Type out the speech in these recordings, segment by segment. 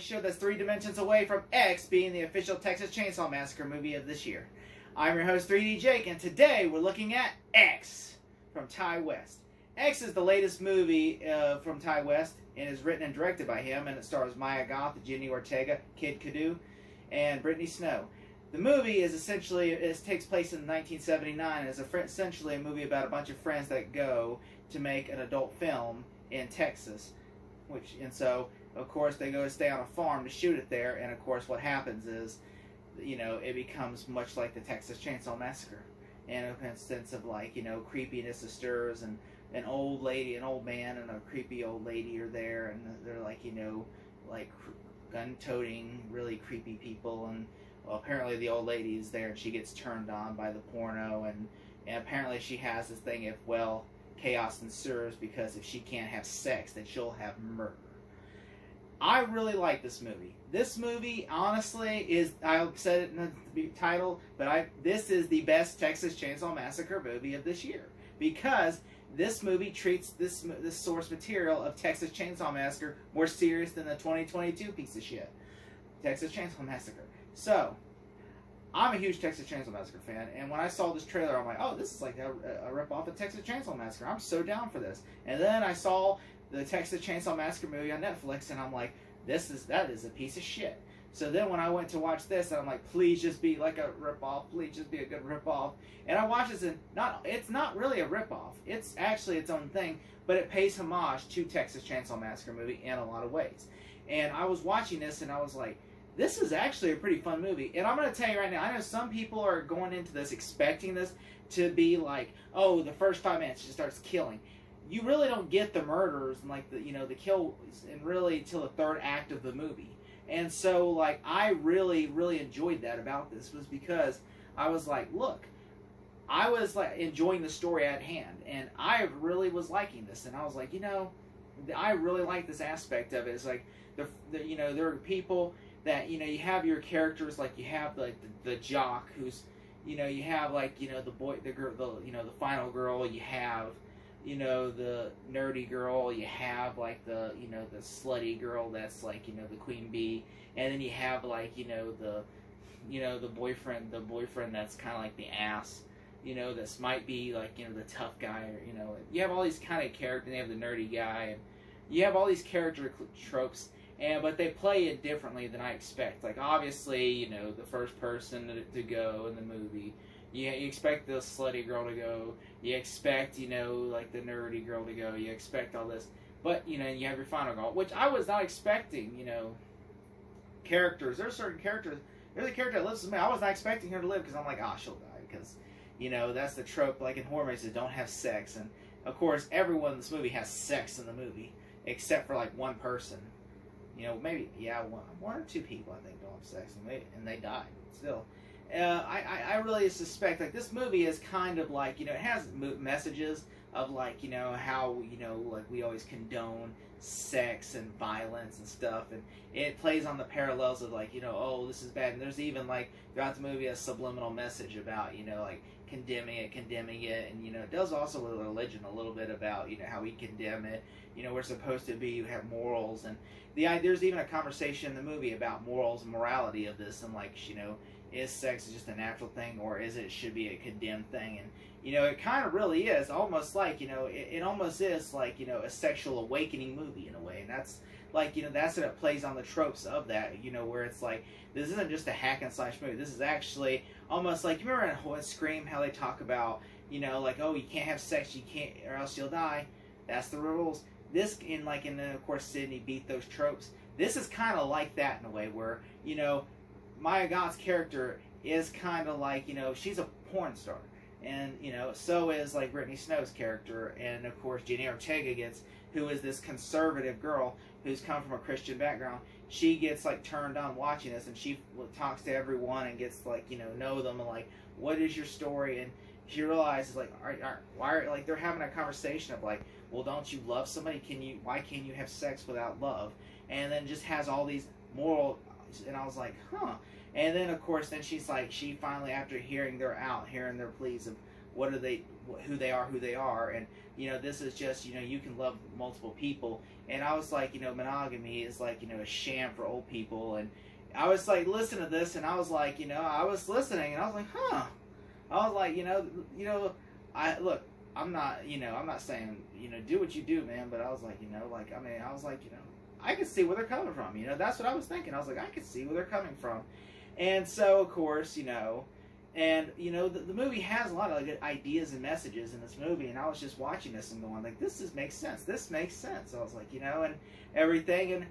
show that's 3 dimensions away from X being the official Texas Chainsaw Massacre movie of this year. I'm your host, 3D Jake, and today we're looking at X from Ti West. X is the latest movie from Ti West and is written and directed by him, and it stars Maya Goth, Jenny Ortega, Kid Kudu, and Brittany Snow. The movie is essentially, it takes place in 1979 and is essentially a movie about a bunch of friends that go to make an adult film in Texas. And so, of course, they go to stay on a farm to shoot it there, and of course what happens is, you know, it becomes much like the Texas Chainsaw Massacre. And in a sense of, like, you know, creepiness stirs, and an old lady, an old man, and a creepy old lady are there, and they're like, you know, like gun-toting, really creepy people, and well, apparently the old lady is there, and she gets turned on by the porno, and apparently she has this thing if, well, chaos ensues, because if she can't have sex, then she'll have murder. I really like this movie. This movie, honestly, is, I said it in the title, but this is the best Texas Chainsaw Massacre movie of this year, because this movie treats this source material of Texas Chainsaw Massacre more serious than the 2022 piece of shit, Texas Chainsaw Massacre. So, I'm a huge Texas Chainsaw Massacre fan, and when I saw this trailer, I'm like, oh, this is like a rip-off of Texas Chainsaw Massacre. I'm so down for this. And then I saw the Texas Chainsaw Massacre movie on Netflix, and I'm like, that is a piece of shit. So then when I went to watch this, I'm like, please just be like a rip-off. Please just be a good rip-off. And I watched this, and it's not really a rip-off. It's actually its own thing, but it pays homage to Texas Chainsaw Massacre movie in a lot of ways. And I was watching this, and I was like, this is actually a pretty fun movie. And I'm going to tell you right now, I know some people are going into this expecting this to be like, oh, the first 5 minutes she starts killing. You really don't get the murders and, like, the, you know, the kills, and really until the third act of the movie. And so, like, I really, really enjoyed that about this, was because I was like, look, I was like enjoying the story at hand, and I really was liking this. And I was like, you know, I really like this aspect of it. It's like, you know, there are people that, you know, you have your characters, like you have like the jock who's, you know, you have like, you know, the boy, the girl, you know, the final girl, you have, you know, the nerdy girl, you have like the, you know, the slutty girl that's like, you know, the queen bee, and then you have like, you know, the boyfriend that's kind of like the ass, you know, this might be like, you know, the tough guy, or, you know, you have all these kind of characters, and you have the nerdy guy, and you have all these character tropes. But they play it differently than I expect. Like, obviously, you know, the first person to go in the movie, you expect the slutty girl to go, you expect, you know, like the nerdy girl to go, you expect all this. But, you know, you have your final girl, which I was not expecting, you know, characters. There's certain characters, there's a character that lives with me, I was not expecting her to live, because I'm like, ah, she'll die, because, you know, that's the trope, like in horror movies, that don't have sex. And, of course, everyone in this movie has sex in the movie, except for, like, one person. You know, maybe, yeah, one or two people, I think, don't have sex, and they died. Still, I really suspect, like, this movie is kind of like, you know, it has messages of, like, you know, how, you know, like, we always condone sex and violence and stuff, and it plays on the parallels of, like, you know, oh, this is bad. And there's even, like, throughout the movie, a subliminal message about, you know, like, condemning it, and, you know, it does also with religion a little bit about, you know, how we condemn it. You know, we're supposed to be, have morals, and there's even a conversation in the movie about morals and morality of this, and, like, you know, is sex just a natural thing, or should be a condemned thing? And, you know, it kind of really is, almost like, you know, it almost is like, you know, a sexual awakening movie in a way, and that's, like, you know, that's what it plays on the tropes of that, you know, where it's like, this isn't just a hack and slash movie, this is actually almost like, you remember in Scream how they talk about, you know, like, oh, you can't have sex, you can't, or else you'll die, that's the rules. This, and then of course Sydney beat those tropes. This is kind of like that in a way, where, you know, Maya Goth's character is kind of like, you know, she's a porn star, and, you know, so is like Brittany Snow's character, and of course Jenny Ortega who is this conservative girl who's come from a Christian background. She gets like turned on watching this, and she talks to everyone and gets like, you know them, and like, what is your story? And she realizes, like, why are, like, they're having a conversation of like, well, don't you love somebody? Why can't you have sex without love? And then just has all these moral, and I was like, huh. And then, of course, then she's like, she finally, after hearing their pleas what are they, who they are, and this is just you can love multiple people. And I was like, monogamy is like a sham for old people. And I was like listening to this, and I was like, I was listening, and I was like, huh. I was like, I look. I'm not, I'm not saying, do what you do, man. But I was like, I was like, I could see where they're coming from. That's what I was thinking. I was like, I could see where they're coming from. And so, of course, and the movie has a lot of good ideas and messages in this movie. And I was just watching this and going like, makes sense. This makes sense. I was like, and everything. And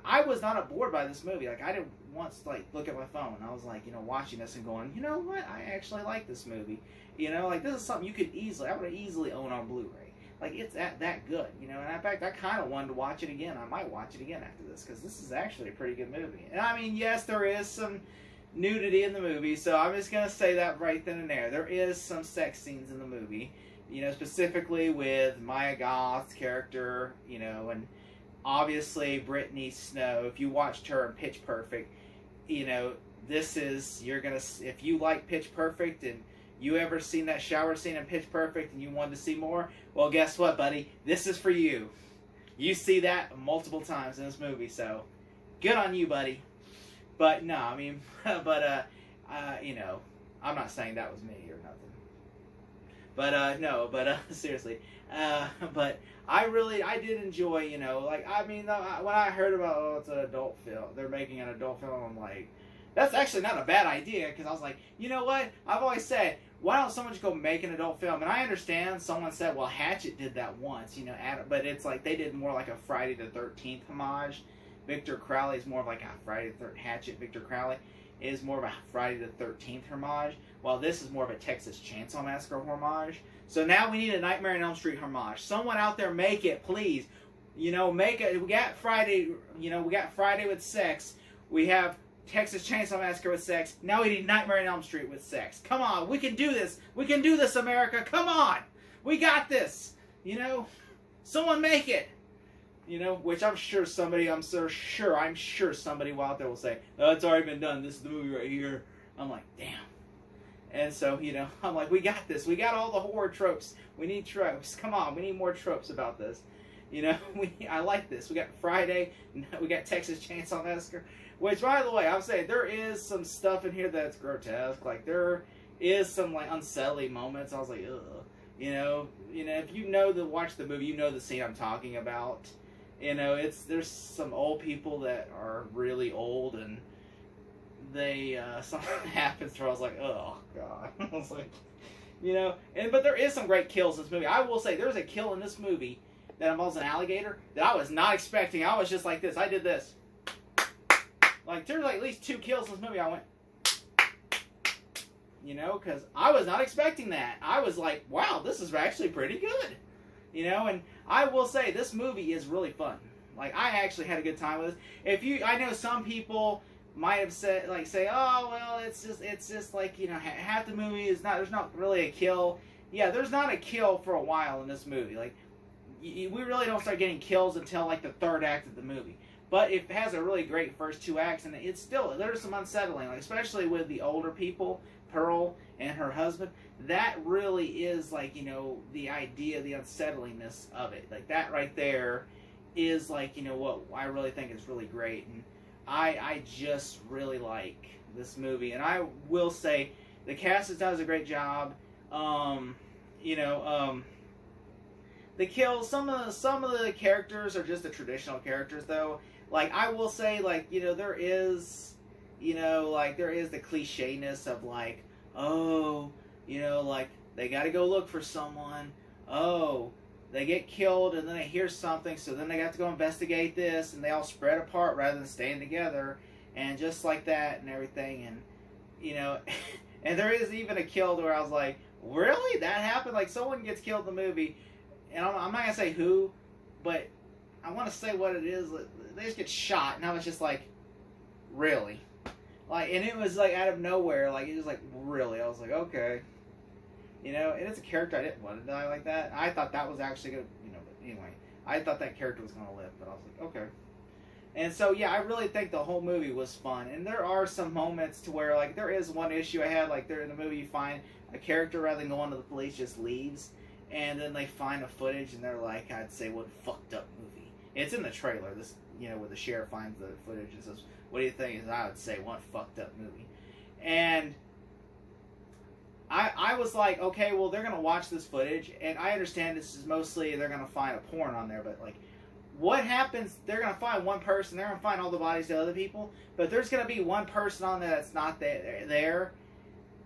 I was not bored by this movie. Like, I didn't once like look at my phone. I was like, watching this and going, you know what? I actually like this movie. Like this is something I would easily own on Blu-ray. Like it's that good, and in fact, I kind of wanted to watch it again. I might watch it again after this because this is actually a pretty good movie. And I mean, yes, there is some nudity in the movie, so I'm just gonna say that right then and there. There is some sex scenes in the movie, specifically with Maya Goth's character, and obviously Brittany Snow. If you watched her in Pitch Perfect, this is if you like Pitch Perfect and you ever seen that shower scene in Pitch Perfect and you wanted to see more? Well, guess what, buddy? This is for you. You see that multiple times in this movie, so good on you, buddy. But no, I mean, but I'm not saying that was me or nothing. But no, but seriously, but I did enjoy, like I mean, when I heard about it's an adult film, they're making an adult film, I'm like, that's actually not a bad idea, because I was like, you know what? I've always said, why don't someone just go make an adult film? And I understand someone said, well, Hatchet did that once, but it's like they did more like a Friday the 13th homage. Victor Crowley is more of like a Friday the 13th. Hatchet, Victor Crowley, is more of a Friday the 13th homage, while this is more of a Texas Chainsaw Massacre homage. So now we need a Nightmare on Elm Street homage. Someone out there make it, please. Make it. We got Friday, we got Friday with sex. We have Texas Chainsaw Massacre with sex. Now we need Nightmare on Elm Street with sex. Come on, we can do this. We can do this, America. Come on. We got this. Someone make it. Which I'm sure somebody out there will say, oh, it's already been done. This is the movie right here. I'm like, damn. And so, I'm like, we got this. We got all the horror tropes. We need tropes. Come on, we need more tropes about this. I like this. We got Friday. We got Texas Chainsaw Massacre. Which, by the way, I would say there is some stuff in here that's grotesque. Like, there is some, like, unsettling moments. I was like, ugh. If watch the movie, the scene I'm talking about. There's some old people that are really old, and they, something happens where I was like, oh, God. I was like, but there is some great kills in this movie. I will say, there's a kill in this movie that involves an alligator that I was not expecting. I was just like this. I did this. Like, there's like at least 2 kills in this movie. I went, because I was not expecting that. I was like, wow, this is actually pretty good. And I will say, this movie is really fun. Like, I actually had a good time with this. I know some people might have say, oh, well, it's just like, half the movie is there's not really a kill. Yeah, there's not a kill for a while in this movie. Like, we really don't start getting kills until, like, the 3rd act of the movie. But it has a really great first 2 acts, and it's still, there's some unsettling, like, especially with the older people, Pearl and her husband. That really is, like, the idea, the unsettlingness of it. Like, that right there is, like, what I really think is really great. And I just really like this movie. And I will say, the cast does a great job. The kills, some of the characters are just the traditional characters, though. Like, I will say, like, there is, there is the clichéness of, like, oh, like, they gotta go look for someone. Oh, they get killed, and then they hear something, so then they have to go investigate this, and they all spread apart rather than staying together, and just like that, and everything, and, and there is even a kill where I was like, really? That happened? Like, someone gets killed in the movie, and I'm not gonna say who, but I want to say what it is. They just get shot, and I was just like, really? Like, and it was like out of nowhere. Like, it was like, really? I was like, okay. And it's a character I didn't want to die like that. I thought that was actually gonna, but anyway, I thought that character was gonna live, but I was like, okay. And so, yeah, I really think the whole movie was fun. And there are some moments to where, like, there is one issue I had, like, there in the movie you find a character, rather than going to the police, just leaves. And then they find the footage, and they're like, I'd say, what fucked up movie. It's in the trailer, this, you know, where the sheriff finds the footage and says, what do you think? And I would say, what fucked up movie. And I was like, okay, well, they're going to watch this footage, and I understand this is mostly, they're going to find a porn on there, but, like, what happens, they're going to find one person, they're going to find all the bodies of other people, but there's going to be one person on there that's not there, and they're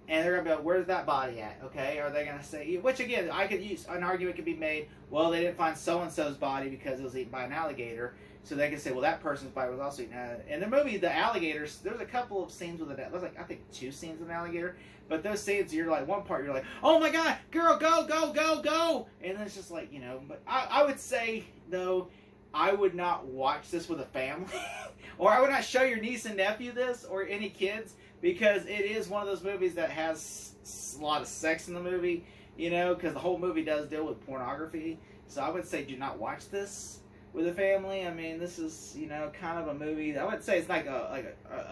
going to be like, where's that body at, okay? Are they going to say, which again, I could use, an argument could be made, well, they didn't find so-and-so's body because it was eaten by an alligator, so they can say, well, that person's body was also eaten. In the movie, the alligators, there's a couple of scenes with it, there's like, I think 2 scenes with an alligator, but those scenes, you're like, one part, you're like, oh my god, girl, go, go, go, go, and then it's just like, you know, but I would say, though, I would not watch this with a family, or I would not show your niece and nephew this, or any kids, because it is one of those movies that has a lot of sex in the movie, you know, because the whole movie does deal with pornography, so I would say do not watch this with a family. I mean, this is, you know, kind of a movie, I wouldn't say it's like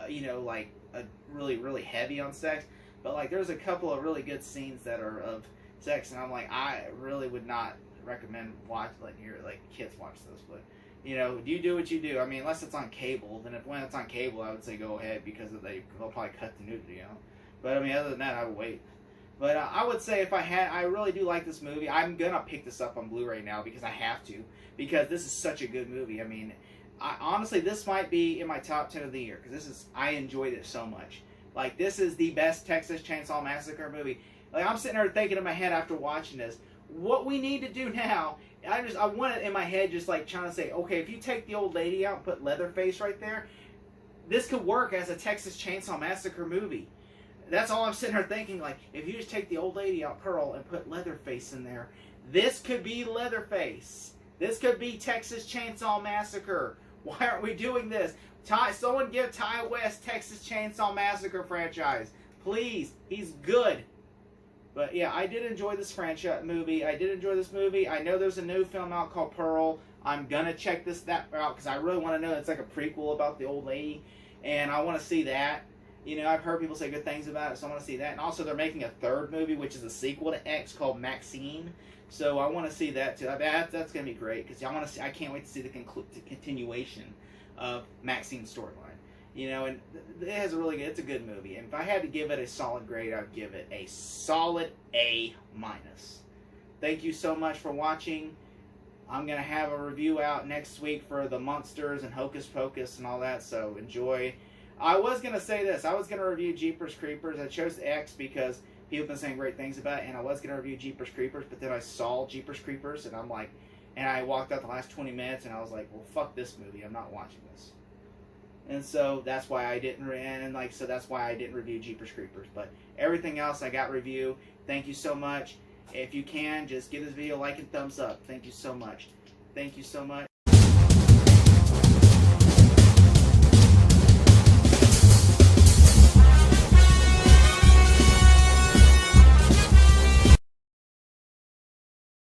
you know, like a really, really heavy on sex, but like there's a couple of really good scenes that are of sex, and I'm like, I really would not recommend letting your kids watch this, but you know, you do what you do. I mean, unless it's on cable, then when it's on cable, I would say go ahead, because they'll probably cut the nudity out. But I mean, other than that, I would wait. But I would say I really do like this movie. I'm gonna pick this up on Blu-ray now because I have to, because this is such a good movie. I mean, honestly, this might be in my top 10 of the year, because I enjoyed it so much. Like, this is the best Texas Chainsaw Massacre movie. Like, I'm sitting there thinking in my head after watching this, what we need to do now, I want it in my head, just like trying to say, okay, if you take the old lady out and put Leatherface right there, this could work as a Texas Chainsaw Massacre movie. That's all I'm sitting there thinking, like, if you just take the old lady out, Pearl, and put Leatherface in there, this could be Leatherface. This could be Texas Chainsaw Massacre. Why aren't we doing this? Someone give Ty West Texas Chainsaw Massacre franchise. Please. He's good. But yeah, I did enjoy this franchise movie. I did enjoy this movie. I know there's a new film out called Pearl. I'm gonna check that out because I really want to know. It's like a prequel about the old lady, and I want to see that. You know, I've heard people say good things about it, so I want to see that. And also, they're making a 3rd movie, which is a sequel to X called Maxine. So I want to see that too. That's gonna be great because I want to see. I can't wait to see the continuation of Maxine's storyline. You know, and it has it's a good movie. And if I had to give it a solid grade, I'd give it a solid A-. Thank you so much for watching. I'm going to have a review out next week for the Monsters and Hocus Pocus and all that, so enjoy. I was going to say this. I was going to review Jeepers Creepers. I chose X because people have been saying great things about it, and I was going to review Jeepers Creepers, but then I saw Jeepers Creepers, and I'm like, and I walked out the last 20 minutes, and I was like, well, fuck this movie. I'm not watching this. And so that's why I didn't, so that's why I didn't review Jeepers Creepers. But everything else I got review. Thank you so much. If you can, just give this video a like and thumbs up. Thank you so much. Thank you so much.